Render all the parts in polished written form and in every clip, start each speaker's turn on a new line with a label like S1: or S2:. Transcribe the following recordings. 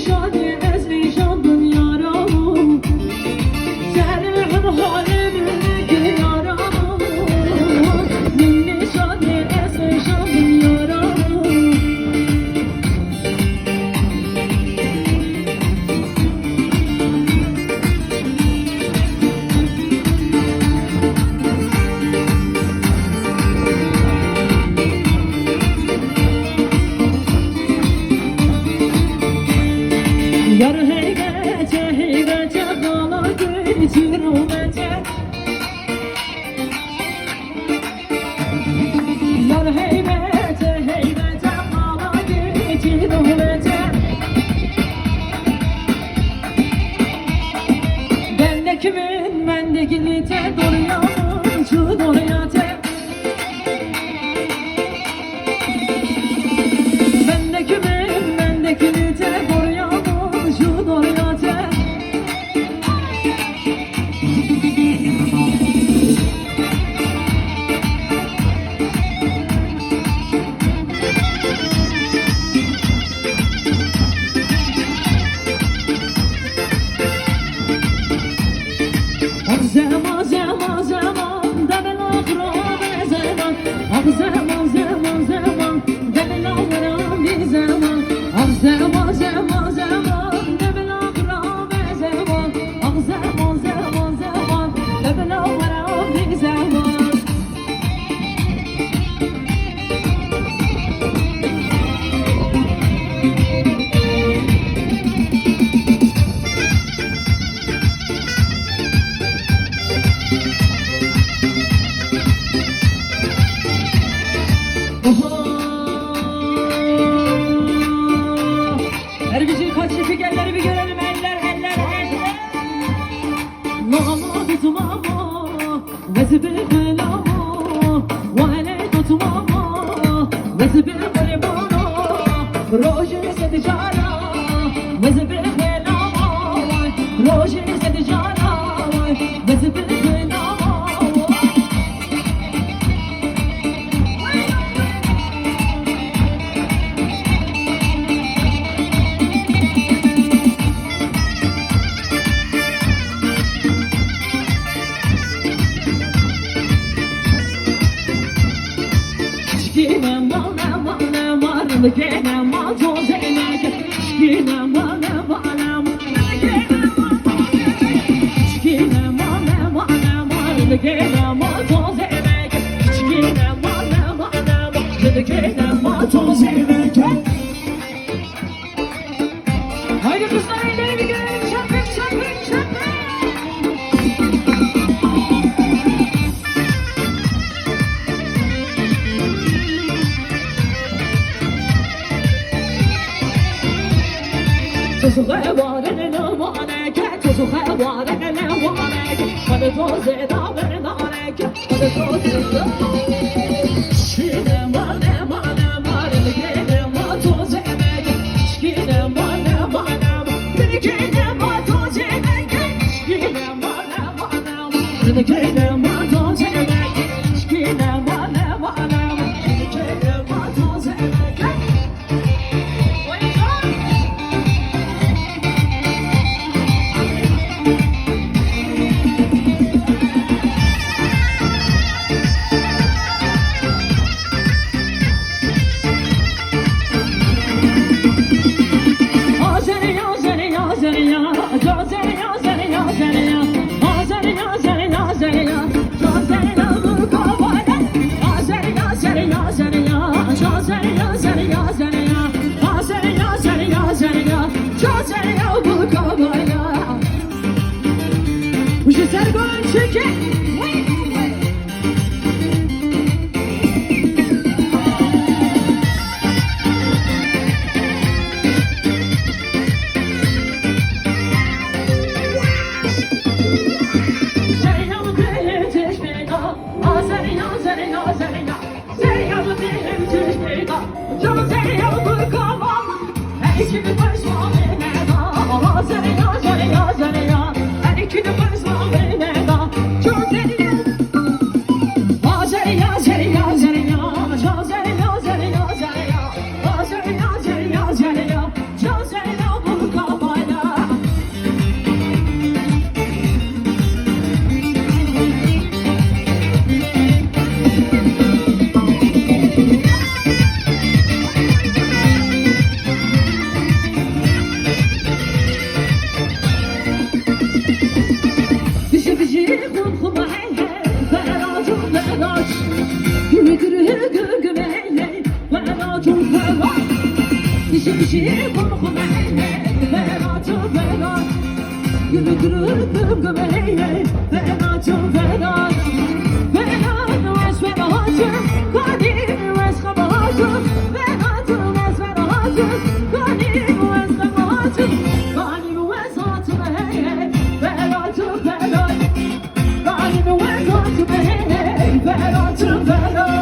S1: شادی اسمی شادم یارم زرم حالم یارم من شادی اسمی شادم یارم Yar heybece dala geçir umece Yar heybece dala geçir umece Bende kimin mendekini te doruyor şu doruyor te Bende kimin mendekini te doruyor şu doruyor te Zaman zaman zaman da ben akraba zaman zaman zaman zaman da ben ağlarım bir zaman zaman zaman zaman da ben akraba zaman zaman zaman zaman da ben ağlarım bir zaman Erbicil kaç şefikelleri bir görelim eller Nama tutmama Vezibir belama Vahele tutmama Vezibir belama Rojini sedicana Vezibir belama Rojini sedicana Vezibir belama Şkine mala mala marlı gene mazo zenek Şkine mala mala marlı gene mazo zenek Şkine mala mala marlı gene mazo zenek Şkine mala mala marlı gene mazo zenek Haydi kızlar elleri bir görelim şapkın şapkın şapkın Çocuklara varene ne vareke Çocuklara varene ne vareke Hadi toze da beni da vareke Hadi toze da Şkine mane mane mane Gene ma toze meke Şkine mane mane mane Gene ma toze meke Şkine mane mane mane Gene ma toze meke Şkine mane mane mane Gene ma toze meke Azeri Yürüdürürdüm göbeğine Fenacım fena Fenacım es fenacım Kadim es kabahatım Fenacım es fenacım Kadim es kabahatım Kadim es hatım hey hey Fenacım fena Kadim es hatım hey hey Fenacım fena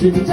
S1: Şimdi